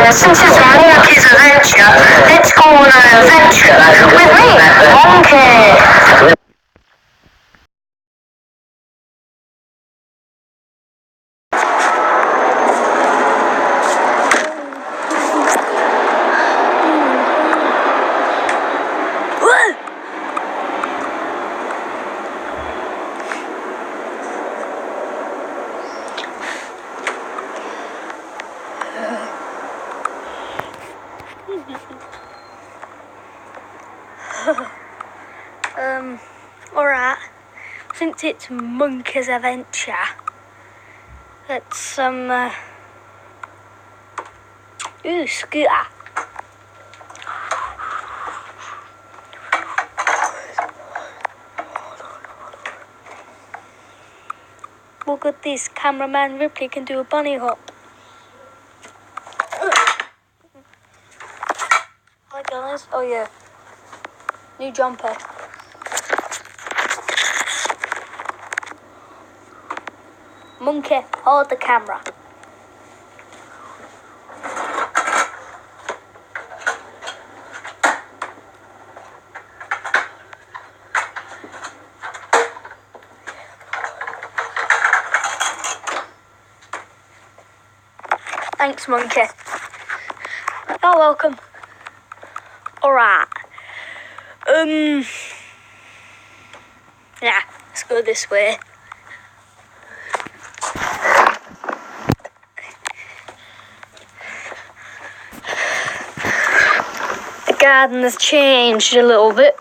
Listen to Monkey's Adventure. Let's go on an adventure with me, Monkey. Alright, since it's Monkey's Adventure, let's, ooh, scooter. Look at this, cameraman Ripley can do a bunny hop. Hi guys, oh yeah, new jumper. Monkey, hold the camera. Thanks, Monkey. You're welcome. Alright. Yeah, let's go this way. The garden has changed a little bit.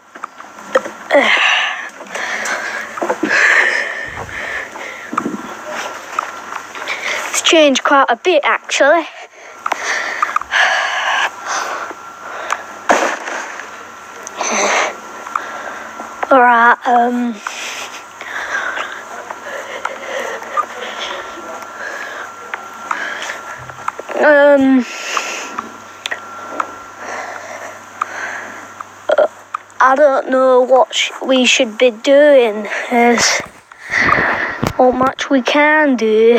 It's changed quite a bit, actually. Alright, I don't know what we should be doing. There's not much we can do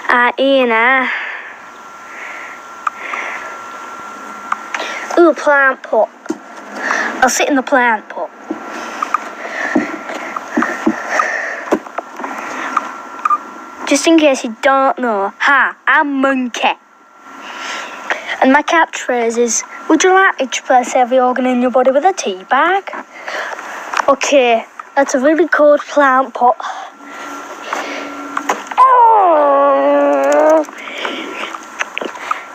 out here now. Ooh, a plant pot. I'll sit in the plant pot. Just in case you don't know, hi, I'm Monkey. And my catchphrase is, would you like me to place every organ in your body with a tea bag? Okay, that's a really cold plant pot. Oh,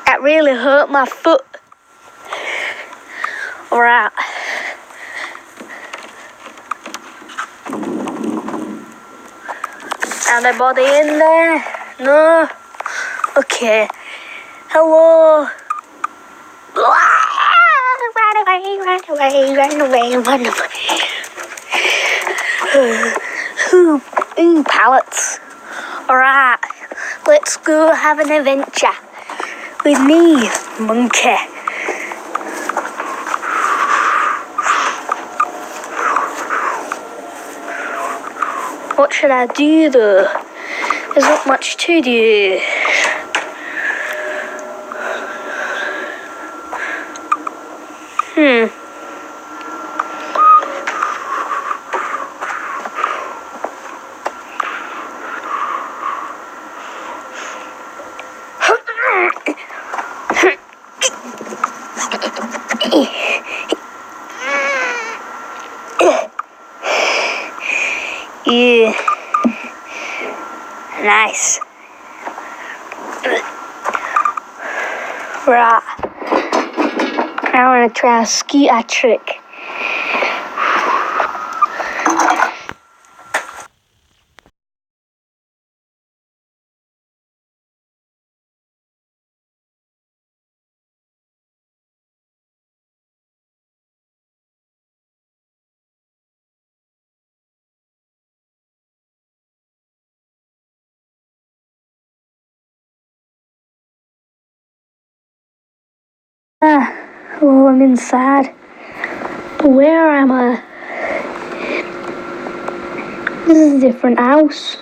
that really hurt my foot. Alright. Anybody in there? No? Okay. Hello? Run away. Ooh, pallets. Alright, let's go have an adventure with me, Monkey. What should I do though? There's not much to do. Yeah. Nice. Right. I want to try a scooter trick. Oh, I'm inside. But where am I? This is a different house.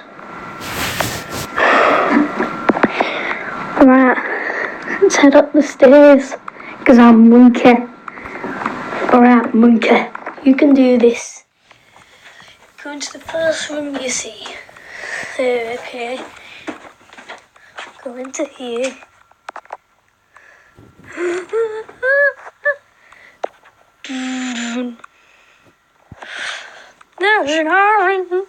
Alright, let's head up the stairs, because I'm monkey. Alright, monkey, you can do this. Go into the first room you see. Okay. Go into here. There's an orange.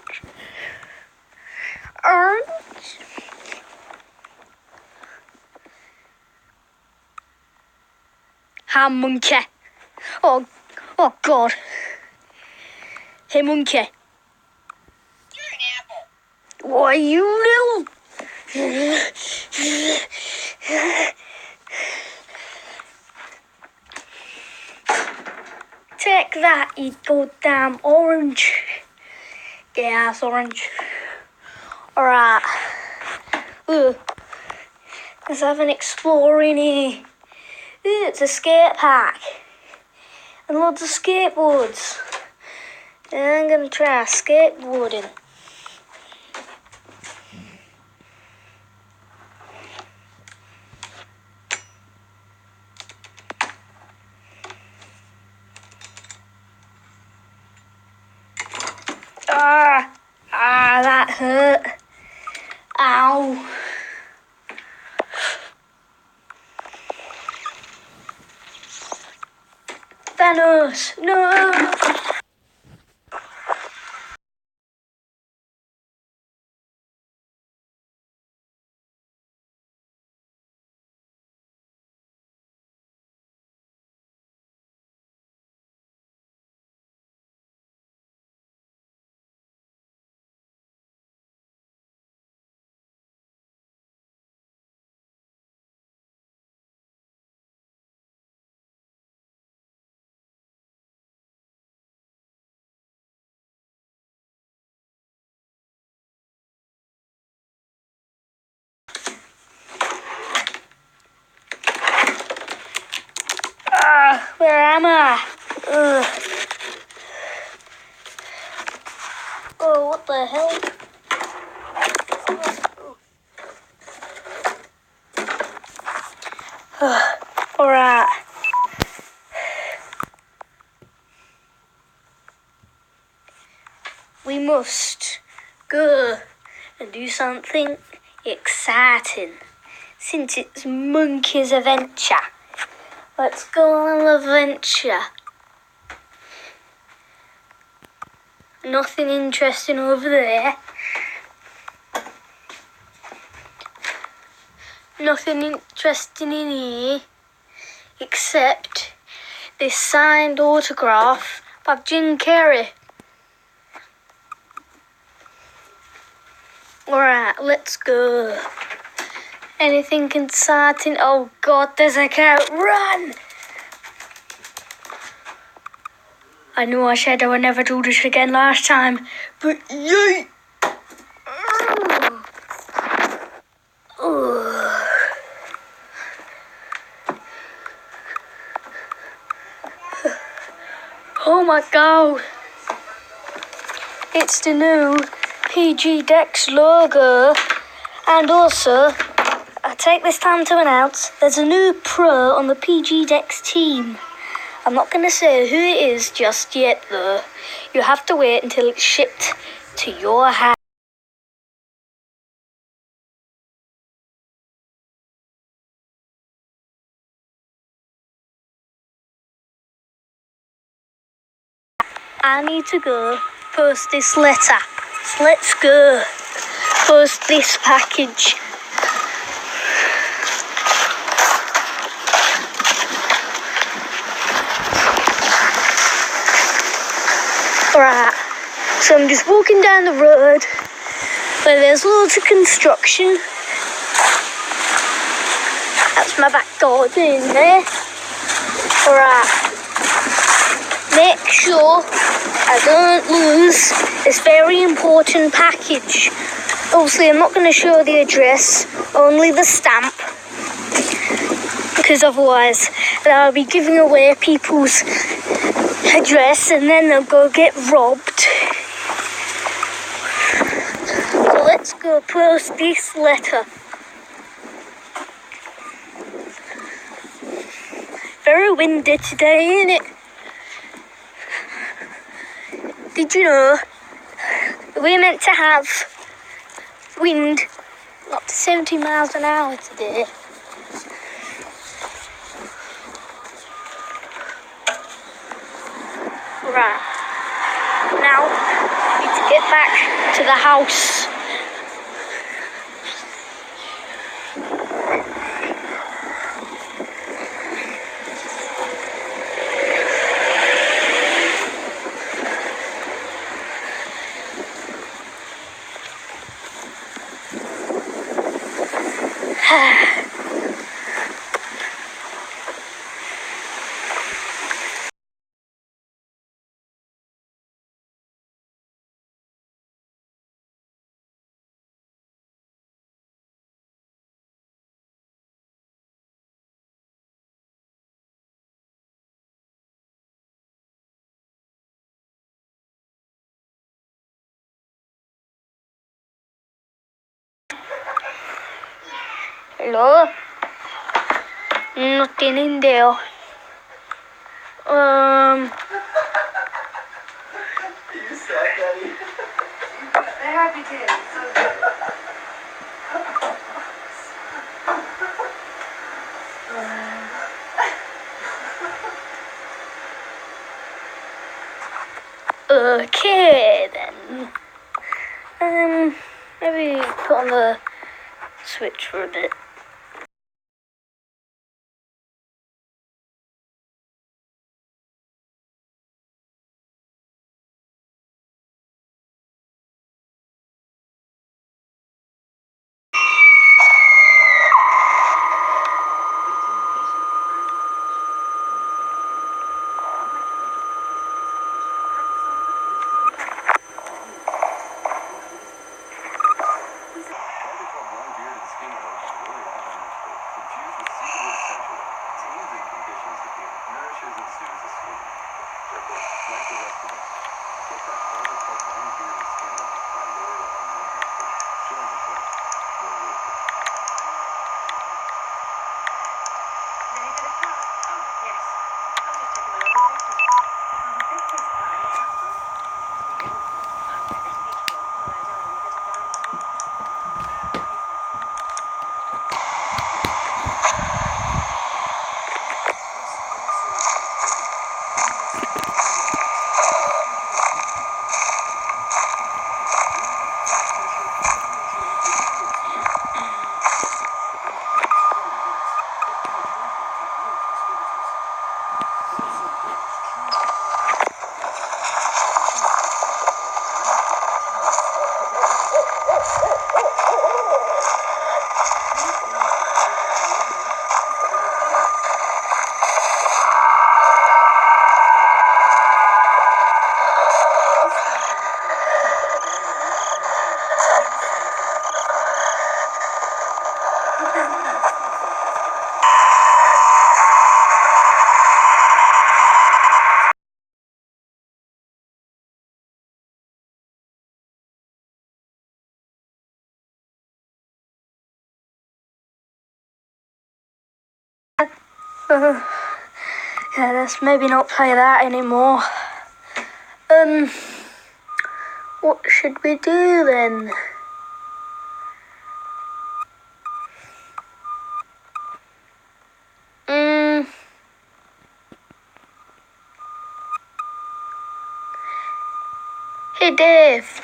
Hi, monkey. Oh God. Hey, monkey. You're an apple. Why, you little... Take that, you goddamn orange. Yeah, it's orange. Alright. Let's have an explore in here. It's a skate park. And loads of skateboards. And I'm gonna try skateboarding. That hurt. Ow. Thanos, no. Where am I? Oh, what the hell? Alright. We must go and do something exciting. Since it's Monkey's adventure. Let's go on an adventure. Nothing interesting over there. Nothing interesting in here. Except this signed autograph by Jim Carrey. Alright, let's go. Anything exciting? Oh God, there's a cow. Run! I knew I said I would never do this again last time, but yay! Oh my God! It's the new PG Dex logo, and also, I take this time to announce there's a new pro on the PG Dex team. I'm not going to say who it is just yet though. You have to wait until it's shipped to your house. I need to go post this letter. Let's go post this package. Right, so I'm just walking down the road where there's loads of construction. That's my back garden in there. Right, make sure I don't lose this very important package. Obviously, I'm not going to show the address, only the stamp, because otherwise I'll be giving away people's address and then they'll go get robbed. So let's go post this letter. very windy today, isn't it? Did you know we're meant to have wind up to 70 miles an hour today? Right. Now, I need to get back to the house. Hello? Nothing in there. Okay then. Maybe put on the switch for a bit. Yeah, let's maybe not play that anymore. What should we do then? Hey Dave.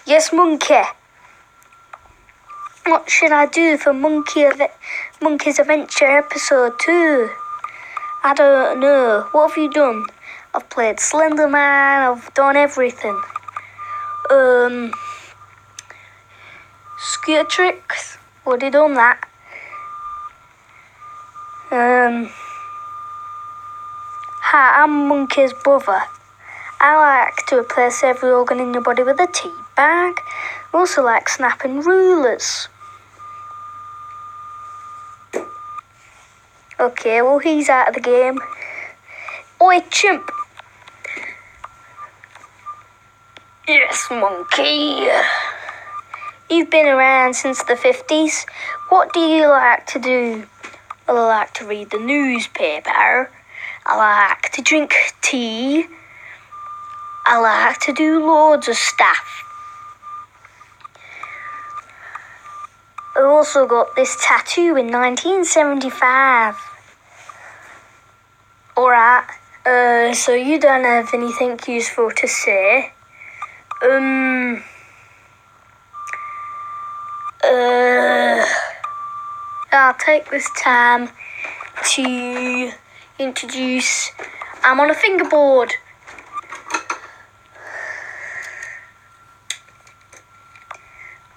Yes, Monkey. What should I do for Monkey's Adventure episode 2? I don't know. What have you done? I've played Slenderman, I've done everything. Scooter tricks, already done that. Hi, I'm Monkey's brother. I like to replace every organ in your body with a tea bag. I also like snapping rulers. Okay, well he's out of the game. Oi, chimp! Yes, Monkey. You've been around since the 50s. What do you like to do I like to read the newspaper. I like to drink tea. I like to do loads of stuff. I also got this tattoo in 1975. Alright, so you don't have anything useful to say. I'll take this time to introduce, I'm on a fingerboard.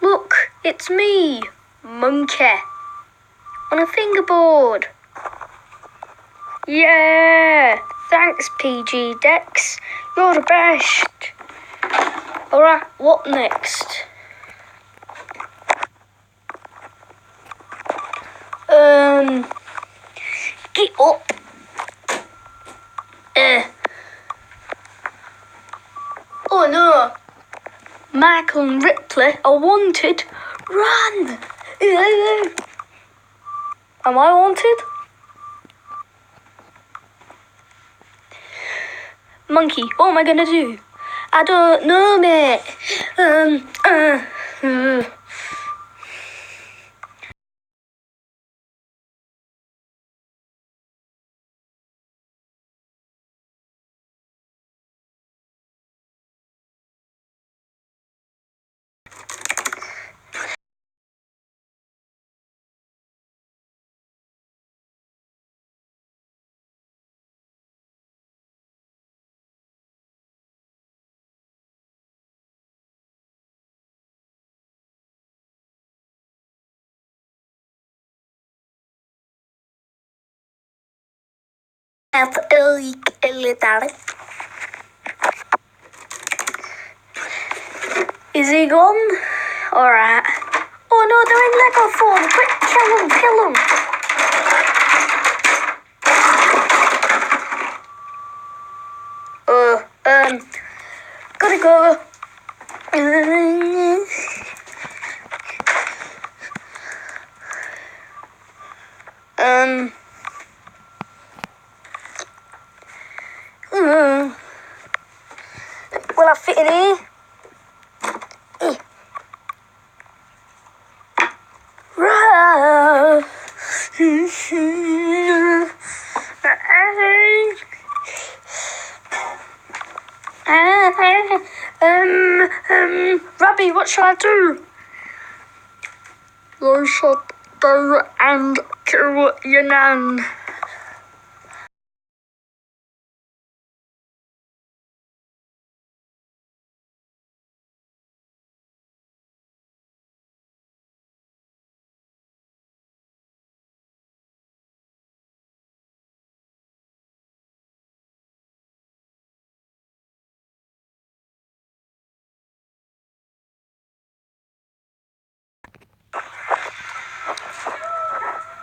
Look, it's me, Monkey, on a fingerboard. Yeah, thanks PG Dex, you're the best. Alright, what next? Get up. Oh no. Michael and Ripley are wanted. Run! Am I wanted? Monkey, what am I gonna do? I don't know, mate. Is he gone? Alright. Oh no, they're in Lego form. Quick, kill them. Gotta go. Will I fit in here? Robbie, what shall I do? You should go and kill your nan.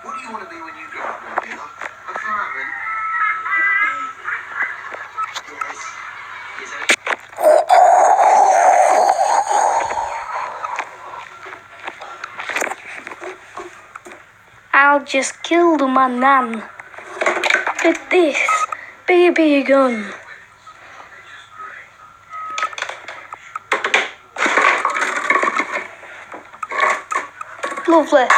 What do you want to be when you grow up, Nabila? A fireman? Yes. I'll just kill my nan with this BB gun. Lovely.